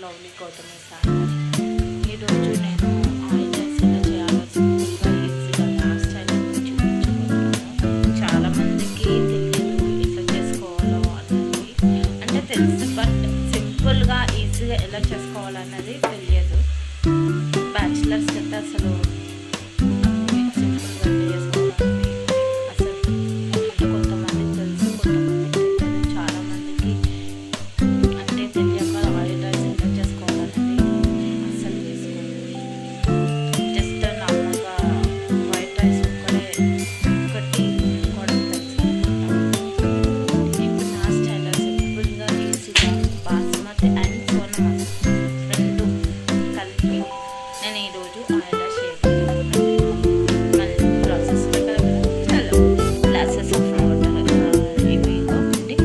Lovely Gautami Sagar. ఈరోజు నేను oil rice ఎలా చేయాలో సింపుల్గా ఈజీగా నా స్టైల్లో చూపించబోతున్నాను. చాలామందికి తెలియదు ఎట్లా చేసుకోవాలో అన్నది, అంటే తెలుసు బట్ సింపుల్గా ఈజీగా ఎలా చేసుకోవాలన్నది తెలియదు. బ్యాచిలర్స్ అయితే అసలు సింపుల్గా చేసుకోవాలని అసలు కొంతమందికి తెలుసు, కొంతమందికి తెలియదు. చాలామందికి అంటే తెలియక ఆయిల్ రైస్ ఎలా చేసుకోవాలనేది అస్సలు చేసుకోలేదు. జస్ట్ నార్మల్గా వైట్ రైస్ ఒకటి కూడా తెలుసు అనమాట. ఇప్పుడు నా స్టైల్లో సింపుల్గా ఈజీగా బాస్మతి అండ్ సోనా మసూరి రెండు కలిపి నేను ఈరోజు ఆయిల్ రైస్ చేయబోతున్నాను. మళ్ళీ process hello glasses of water ఇవి ఒకటి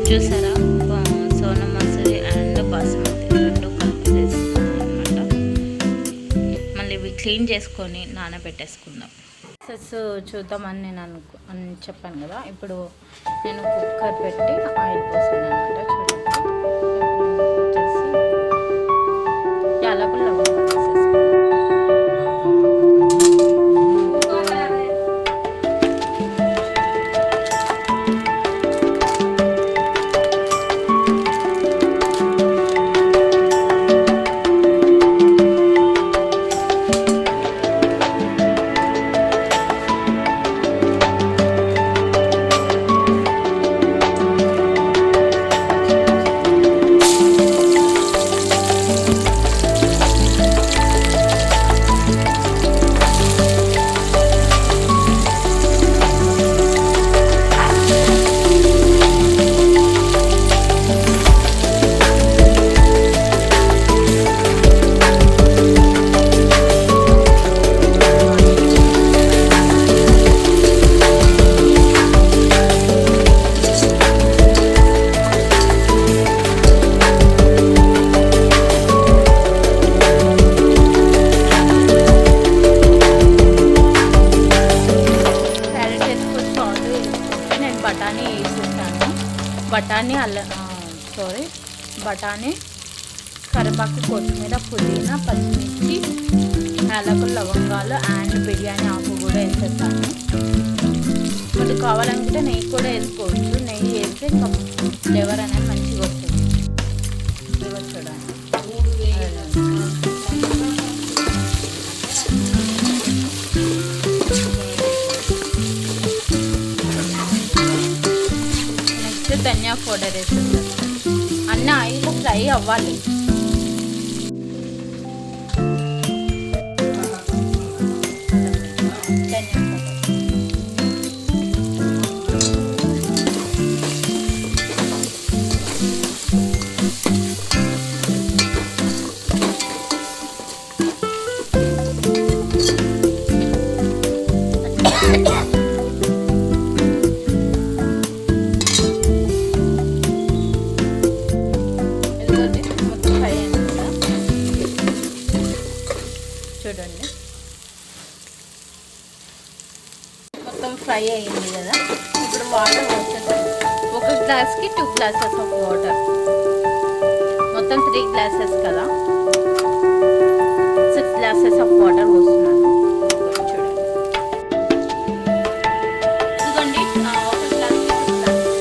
చూసారా, సోనా మసూరి అండ్ బాస్మతి రెండు కలిపి వేసుకున్నాను అనమాట. మళ్ళీ ఇవి క్లీన్ చేసుకొని నానబెట్టేసుకుందాం. ప్రాసెస్ చూద్దామని నేను అని చెప్పాను కదా. ఇప్పుడు నేను కుక్కర్ పెట్టి ఆయిల్ పోసాను అనమాట. చూడండి, వచ్చేసి యాలకులు లవంగాలు వేసేసుకున్నాను. బఠానీ వేసేసాను. బఠానీ, కరివేపాకు, కొత్తిమీర, పుదీనా, పచ్చిమిర్చి, యాలకులు, లవంగాలు అండ్ బిర్యానీ ఆకు కూడా వేసేసాను. అది కావాలనుకుంటే నెయ్యి కూడా వేసుకోవచ్చు. నెయ్యి వేస్తే ఇంకా ఫ్లేవర్ అనేది మంచిగా వస్తుంది. ఫ్లేవర్ చూడండి. ధనియా పౌడర్ వేసేసాను. అన్నీ ఆయిల్ ఫ్రై అవ్వాలి. ధనియా పౌడర్ చూడండి, మొత్తం ఫ్రై అయ్యింది కదా. ఇప్పుడు వాటర్ వచ్చేసాం. ఒక గ్లాస్కి 2 గ్లాసెస్ ఆఫ్ వాటర్, మొత్తం 3 గ్లాసెస్ కదా, 6 గ్లాసెస్ ఆఫ్ వాటర్ పోస్తున్నాను. చూడండి, ఇదిగోండి ఒక గ్లాస్కి 2 గ్లాసెస్.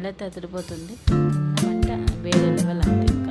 కళ్ళైతే అదిరిపోతుంది. మంట వేరే లెవెల్ అంతే.